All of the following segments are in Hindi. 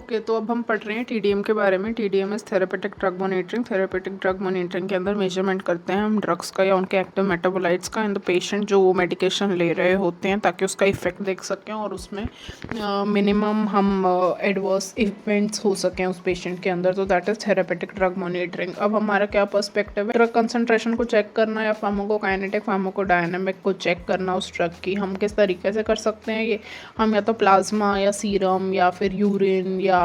ओके, तो अब हम पढ़ रहे हैं टीडीएम के बारे में। TDM is therapeutic drug monitoring. Therapeutic drug monitoring के अंदर मेजरमेंट करते हैं हम ड्रग्स का या उनके एक्टिव मेटाबोलाइट्स का इन द पेशेंट जो वो मेडिकेशन ले रहे होते हैं, ताकि उसका इफेक्ट देख सकें और उसमें मिनिमम हम एडवर्स इवेंट्स हो सकें उस पेशेंट के अंदर। तो that is therapeutic drug monitoring. अब हमारा क्या पर्सपेक्टिव है, ड्रग कंसंट्रेशन को चेक करना या फार्माकोकाइनेटिक फार्माकोडायनामिक को चेक करना उस ड्रग की। हम किस तरीके से कर सकते हैं ये, हम या तो प्लाज्मा या सीरम या फिर यूरिन या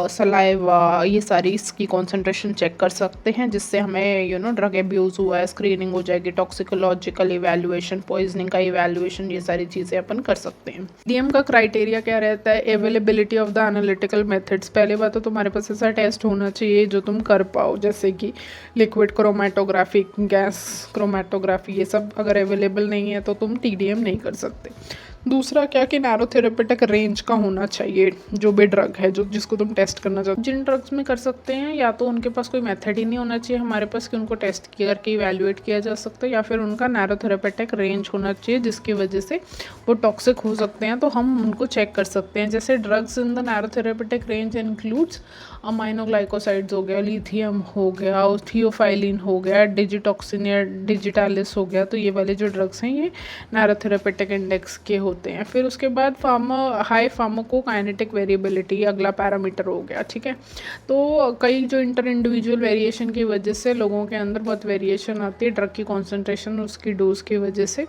सलाइवा, ये सारी इसकी कॉन्सेंट्रेशन चेक कर सकते हैं, जिससे हमें ड्रग एब्यूज़ हुआ है स्क्रीनिंग हो जाएगी, टॉक्सिकोलॉजिकल इवैल्यूएशन, पॉइजनिंग का इवैल्यूएशन, ये सारी चीज़ें अपन कर सकते हैं। डीएम का क्राइटेरिया क्या रहता है, availability of the analytical methods. पहले बात तो तुम्हारे पास ऐसा टेस्ट होना चाहिए जो तुम कर पाओ, जैसे कि लिक्विड क्रोमेटोग्राफी, गैस क्रोमेटोग्राफी, ये सब अगर अवेलेबल नहीं है तो तुम टीडीएम नहीं कर सकते। दूसरा क्या कि नैरो थेरेपेटिक रेंज का होना चाहिए जो भी ड्रग है जिसको तुम टेस्ट करना चाहते हो। जिन ड्रग्स में कर सकते हैं या तो उनके पास कोई मेथड ही नहीं होना चाहिए हमारे पास कि उनको टेस्ट करके इवैल्यूएट किया जा सकता है, या फिर उनका नैरो थेरेपेटिक रेंज होना चाहिए जिसकी वजह से वो टॉक्सिक हो सकते हैं, तो हम उनको चेक कर सकते हैं। जैसे drugs in the narrow therapeutic range includes aminoglycosides हो गया, लिथियम हो गया, थियोफाइलिन हो गया, डिजिटॉक्सिन या डिजिटालिस हो गया। तो ये वाले जो ड्रग्स हैं ये नैरो थेरेपेटिक इंडेक्स के होते हैं। फिर उसके बाद हाई फार्माकोकाइनेटिक वेरिएबिलिटी अगला पैरामीटर हो गया, ठीक है। तो कई जो इंटर इंडिविजुअल वेरिएशन की वजह से लोगों के अंदर बहुत वेरिएशन आती है ड्रग की कॉन्सेंट्रेशन उसकी डोज की वजह से।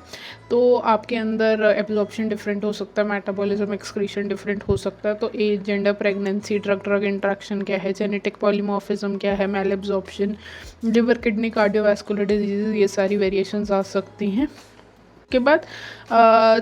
तो आपके अंदर एब्जॉर्प्शन डिफरेंट हो सकता है, मेटाबॉलिज्म एक्सक्रीशन डिफरेंट हो सकता है। तो age, gender, pregnancy, drug drug interaction क्या है, जेनेटिक पॉलीमॉर्फिज्म क्या है, malabsorption, liver, kidney, cardiovascular disease, ये सारी वेरिएशंस आ सकती हैं। के बाद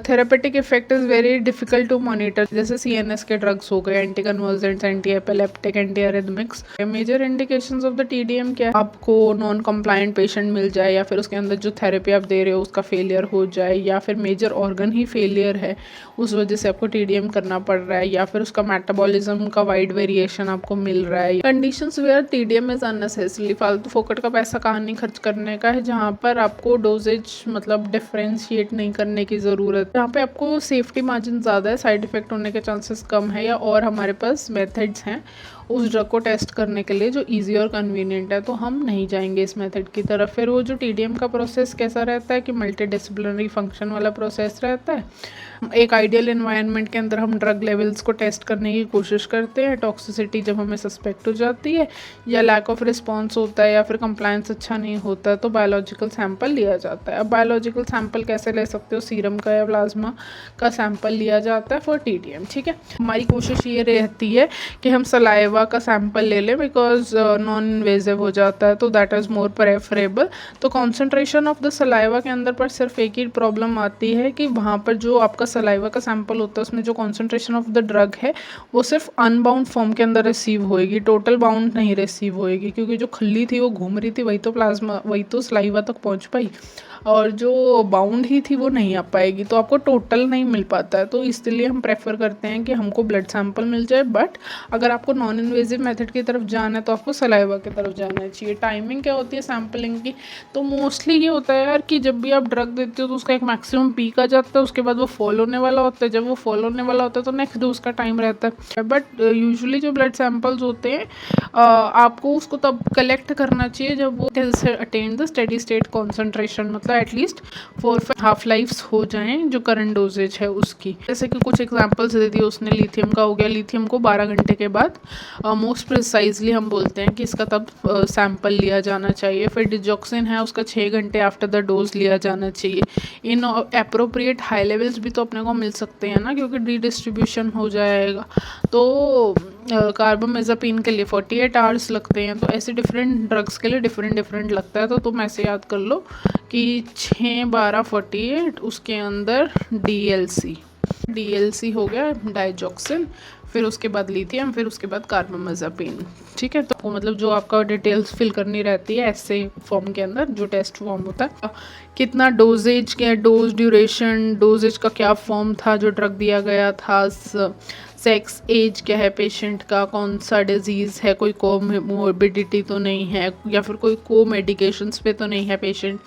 therapeutic effect is very difficult to monitor, जैसे सीएनएस के ड्रग्स हो गए, anti convulsants, anti epileptic, anti arrhythmics. Major indications of the TDM क्या है, आपको नॉन कंप्लायंट पेशेंट मिल जाए या फिर उसके अंदर जो थेरेपी आप दे रहे हो उसका फेलियर हो जाए, या फिर मेजर ऑर्गन ही फेलियर है उस वजह से आपको टीडीएम करना पड़ रहा है, या फिर उसका मेटाबॉलिज्म का वाइड वेरिएशन आपको मिल रहा है। Conditions where TDM is unnecessary, फालतू फोकट का पैसा कहाँ नहीं खर्च करने का है, जहाँ पर आपको डोजेज मतलब डिफरेंशिएट नहीं करने की ज़रूरत, यहाँ पे आपको सेफ्टी मार्जिन ज़्यादा है, साइड इफेक्ट होने के चांसेस कम है, या और हमारे पास मेथड्स हैं उस ड्रग को टेस्ट करने के लिए जो इजी और कन्वीनियंट है, तो हम नहीं जाएंगे इस मेथड की तरफ। फिर वो जो टीडीएम का प्रोसेस कैसा रहता है कि मल्टी डिसिप्लिनरी फंक्शन वाला प्रोसेस रहता है। एक आइडियल एनवायरनमेंट के अंदर हम ड्रग लेवल्स को टेस्ट करने की कोशिश करते हैं, टॉक्सिसिटी जब हमें सस्पेक्ट हो जाती है या लैक ऑफ रिस्पॉन्स होता है या फिर कंप्लायंस अच्छा नहीं होता तो बायोलॉजिकल सैंपल लिया जाता है। अब बायोलॉजिकल सैंपल कैसे ले सकते हो, सीरम का या प्लाज्मा का सैंपल लिया जाता है फॉर टीडीएम, ठीक है। हमारी कोशिश ये रहती है कि हम सलाइवा का सैंपल ले लें बिकॉज नॉन इन्वेजिव हो जाता है, तो दैट इज़ मोर प्रेफरेबल। तो कॉन्सेंट्रेशन ऑफ द सलाइवा के अंदर पर सिर्फ एक ही प्रॉब्लम आती है कि वहाँ पर जो आपका सलाइवा का सैंपल होता है उसमें जो कॉन्सेंट्रेशन ऑफ द ड्रग है वो सिर्फ अनबाउंड फॉर्म के अंदर रिसीव होएगी, टोटल बाउंड नहीं रिसीव होएगी, क्योंकि जो खल्ली थी वो घूम रही थी वही तो प्लाज्मा, वही तो सलाइवा तक पहुँच पाई, और जो बाउंड ही थी वो नहीं आ पाएगी, तो आपको टोटल नहीं मिल पाता है। तो इसलिए हम प्रेफर करते हैं कि हमको ब्लड सैंपल मिल जाए, बट अगर आपको नॉन इन्वेजिव मेथड की तरफ जाना है तो आपको सलाइवा की तरफ जाना चाहिए। टाइमिंग क्या होती है सैंपलिंग की, तो मोस्टली ये होता है यार कि जब भी आप ड्रग देते हो तो उसका एक मैक्सिमम पीक आ जाता है, उसके बाद वो फॉल होने वाला होता है, जब वो फॉल होने वाला होता है तो नेक्स्ट डोज का टाइम रहता है। बट यूजुअली जो ब्लड सैंपल्स होते हैं आपको उसको तब कलेक्ट करना चाहिए जब वो attain the steady state concentration, मतलब एटलीस्ट 4-5 हाफ लाइफ्स हो जाएं जो करंट डोजेज है उसकी। जैसे कि कुछ एग्जांपल्स दे दिए उसने, लिथियम का हो गया, लिथियम को 12 घंटे के बाद मोस्ट प्रिसाइजली हम बोलते हैं कि इसका तब सैंपल लिया जाना चाहिए। फिर डिजॉक्सिन है उसका 6 घंटे आफ्टर द डोज लिया जाना चाहिए। इन अप्रोप्रिएट हाई लेवल्स भी तो अपने को मिल सकते हैं ना, क्योंकि रीडिस्ट्रीब्यूशन हो जाएगा। तो कार्बामेज़ापिन के लिए 48 आवर्स लगते हैं, तो ऐसे डिफरेंट ड्रग्स के लिए डिफरेंट लगता है। तो तुम ऐसे याद कर लो कि 6-12-48 उसके अंदर डीएलसी हो गया डाइजॉक्सिन, फिर उसके बाद लिथियम, फिर उसके बाद कार्बामेज़ापिन, ठीक है। तो मतलब जो आपका डिटेल्स फिल करनी रहती है ऐसे फॉर्म के अंदर जो टेस्ट फॉर्म होता है, कितना डोजेज, क्या डोज ड्यूरेशन, डोजेज का क्या फॉर्म था जो ड्रग दिया गया था, सेक्स, एज क्या है पेशेंट का, कौन सा डिजीज़ है, कोई कोमोर्बिडिटी तो नहीं है, या फिर कोई को मेडिकेशंस पे तो नहीं है पेशेंट,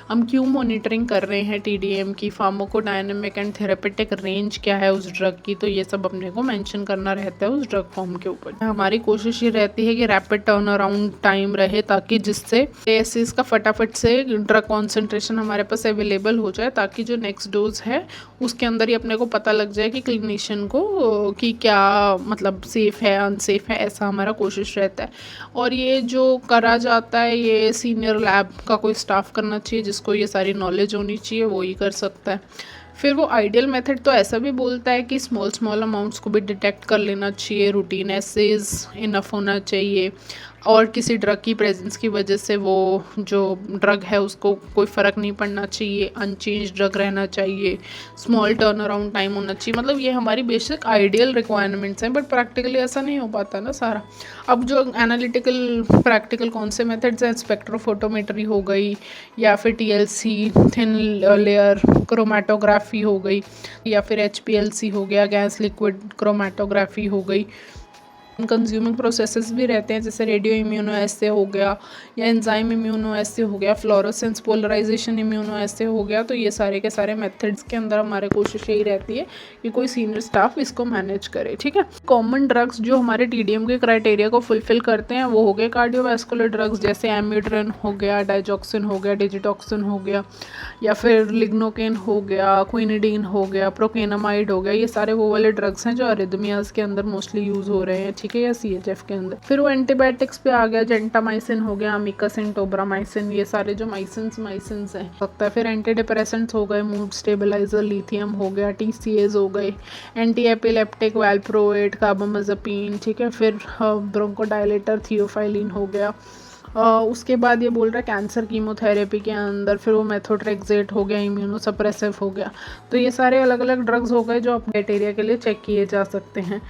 हम क्यों मॉनिटरिंग कर रहे हैं टीडीएम की, फार्माकोडायनेमिक एंड थेरेपेटिक रेंज क्या है उस ड्रग की, तो ये सब अपने को मेंशन करना रहता है उस ड्रग फॉर्म के ऊपर। हमारी कोशिश ये रहती है कि रैपिड टर्न अराउंड टाइम रहे, ताकि जिससे ऐसे इसका फटाफट से ड्रग कॉन्सेंट्रेशन हमारे पास अवेलेबल हो जाए, ताकि जो नेक्स्ट डोज है उसके अंदर ही अपने को पता लग जाए कि क्लिनिशियन को कि क्या मतलब सेफ़ है अनसेफ है, ऐसा हमारा कोशिश रहता है। और ये जो करा जाता है ये सीनियर लैब का कोई स्टाफ करना चाहिए, जिसको ये सारी नॉलेज होनी चाहिए, वो ही कर सकता है। फिर वो आइडियल मेथड तो ऐसा भी बोलता है कि स्मॉल अमाउंट्स को भी डिटेक्ट कर लेना चाहिए, रूटीन एसेज इनफ होना चाहिए, और किसी ड्रग की प्रेजेंस की वजह से वो जो ड्रग है उसको कोई फ़र्क नहीं पड़ना चाहिए, अनचेंज ड्रग रहना चाहिए, स्मॉल टर्न अराउंड टाइम होना चाहिए। मतलब ये हमारी बेसिक आइडियल रिक्वायरमेंट्स हैं, बट प्रैक्टिकली ऐसा नहीं हो पाता ना सारा। अब जो एनालिटिकल प्रैक्टिकल कौन से मेथड्स हैं, स्पेक्ट्रोफोटोमेट्री हो गई, या फिर टीएलसी थिन लेयर क्रोमेटोग्राफी हो गई, या फिर HPLC हो गया, गैस लिक्विड क्रोमेटोग्राफी हो गई। कंज्यूमिंग प्रोसेसेस भी रहते हैं, जैसे रेडियो इम्यूनोएस्से हो गया, या एंजाइम इम्यूनोएस्से हो गया, फ्लोरोसेंस पोलराइजेशन इम्यूनोएस्से हो गया। तो ये सारे के सारे मेथड्स के अंदर हमारे कोशिश यही रहती है कि कोई सीनियर स्टाफ इसको मैनेज करे। ठीक है, कॉमन ड्रग्स जो हमारे TDM के क्राइटेरिया को फुलफिल करते हैं वो हो गए कार्डियोवैस्कुलर ड्रग्स, जैसे एम्यूड्रेन हो गया, डाइजॉक्सिन हो गया, डिजिटॉक्सिन हो गया, या फिर लिग्नोकेन हो गया, क्विनिडीन हो गया, प्रोकेनामाइड हो गया। ये सारे वो वाले ड्रग्स हैं जो अरिदमियाज के अंदर मोस्टली यूज़ हो रहे हैं, ठीक है, या CHF के अंदर। फिर वो एंटीबायोटिक्स पे आ गया, जेंटामाइसिन हो गया, अमिकासिन, टोब्रामाइसिन, ये सारे जो माइसिन्स हैं सकता है। फिर एंटी डिप्रेसेंट्स हो गए, मूड स्टेबलाइजर, लिथियम हो गया, TCAs हो गए, एंटी एपिलेप्टिक, वैल्प्रोएट, कार्बामाज़ेपिन, ठीक है। फिर ब्रोंकोडायलेटर, थियोफाइलिन हो गया। उसके बाद ये बोल रहा है कैंसर कीमोथेरेपी के अंदर, फिर वो मेथोट्रेक्सेट हो गया, इम्यूनोसप्रेसिव हो गया। तो ये सारे अलग अलग ड्रग्स हो गए जो आप क्राइटेरिया के लिए चेक किए जा सकते हैं।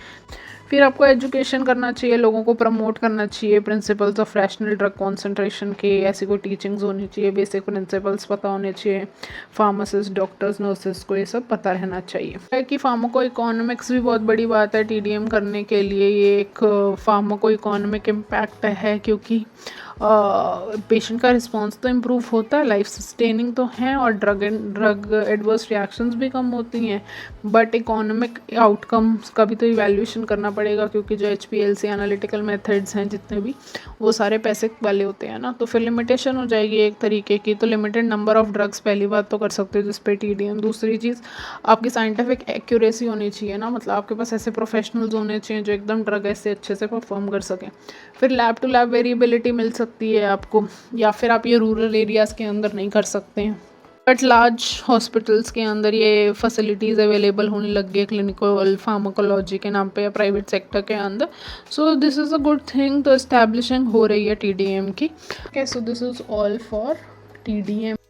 फिर आपको एजुकेशन करना चाहिए, लोगों को प्रमोट करना चाहिए principles of rational drug concentration के, ऐसी कोई टीचिंग्स होनी चाहिए, बेसिक प्रिंसिपल्स पता होने चाहिए, फार्मासिस्ट, डॉक्टर्स, नर्सेस को ये सब पता रहना चाहिए। कि फार्माको इकोनॉमिक्स भी बहुत बड़ी बात है TDM करने के लिए। ये एक फार्माको इकोनॉमिक इम्पैक्ट है, क्योंकि पेशेंट का रिस्पॉन्स तो इम्प्रूव होता है, लाइफ सस्टेनिंग तो है, और ड्रग एडवर्स रिएक्शंस भी कम होती हैं, बट इकोनॉमिक आउटकम्स का भी तो इवैल्यूएशन करना पड़ेगा, क्योंकि जो HPLC एनालिटिकल मेथड्स हैं जितने भी, वो सारे पैसे वाले होते हैं ना। तो फिर लिमिटेशन हो जाएगी एक तरीके की। तो लिमिटेड नंबर ऑफ ड्रग्स पहली बात तो कर सकते हो जिस पे TDM। दूसरी चीज़, आपकी साइंटिफिक एक्यूरेसी होनी चाहिए ना, मतलब आपके पास ऐसे प्रोफेशनल्स होने चाहिए जो एकदम ड्रग ऐसे अच्छे से परफॉर्म कर सकें। फिर लैब टू लैब वेरिएबिलिटी मिल सकती है आपको, या फिर आप ये रूरल एरियाज़ के अंदर नहीं कर सकते हैं, बट लार्ज हॉस्पिटल्स के अंदर ये फैसिलिटीज़ अवेलेबल होने लग गई क्लिनिकल फार्माकोलॉजी के नाम पे, या प्राइवेट सेक्टर के अंदर। So this is a good thing. तो इस्टेब्लिशिंग हो रही है TDM की। Okay, so this is all for TDM।